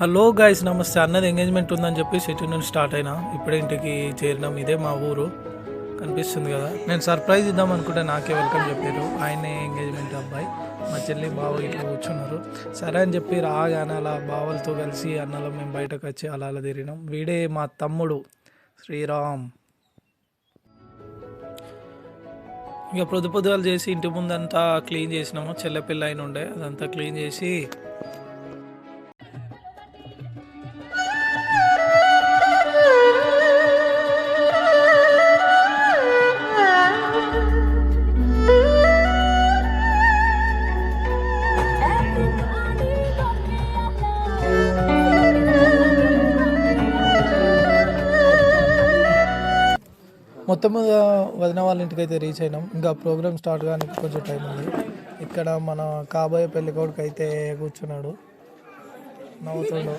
Hello guys, నమస్తే. అన్నది engagement ఉందని చెప్పి సిటీ నుంచి స్టార్ట్ అయినా ఇప్పుడే ఇంటికి చేరినాం. ఇదే మా ఊరు, కనిపిస్తుంది కదా. నేను సర్ప్రైజ్ ఇద్దాం అనుకుంటే నాకే వెల్కమ్ చెప్పారు. ఆయనే ఎంగేజ్మెంట్ అబ్బాయి. మా చెల్లి బావ ఇట్లా కూర్చున్నారు. సరే అని చెప్పి రాగానే అలా బావలతో కలిసి అన్నలో మేము బయటకు వచ్చి అలా అలా తిరిగినాం. వీడే మా తమ్ముడు శ్రీరామ్. ఇక పొద్దుగాలు చేసి ఇంటి ముందంతా క్లీన్ చేసినాము. చెల్లెపిల్ల అయిన ఉండే అదంతా క్లీన్ చేసి మొత్తం మీద వదిన వాళ్ళ ఇంటికి అయితే రీచ్ అయినాం. ఇంకా ప్రోగ్రామ్ స్టార్ట్ కానీ కొంచెం టైం ఉంది. ఇక్కడ మన కాబోయే పెళ్లి కొడుకు అయితే కూర్చున్నాడు, నవ్వుతుండు.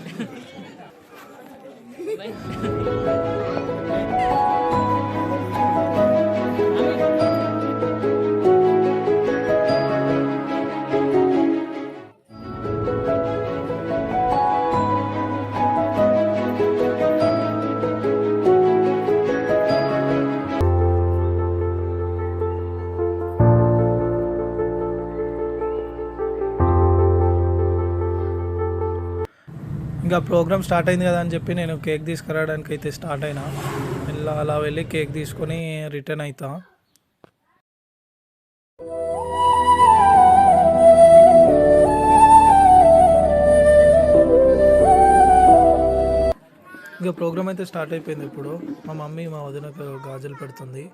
ఇంకా ప్రోగ్రామ్ స్టార్ట్ అయింది కదా అని చెప్పి నేను కేక్ తీసుకురావడానికి అయితే స్టార్ట్ అయినా. ఇలా అలా వెళ్ళి కేక్ తీసుకొని రిటర్న్ అవుతా. ఇంకా ప్రోగ్రామ్ అయితే స్టార్ట్ అయిపోయింది. ఇప్పుడు మా మమ్మీ మా వదినకు గాజులు పెడుతుంది.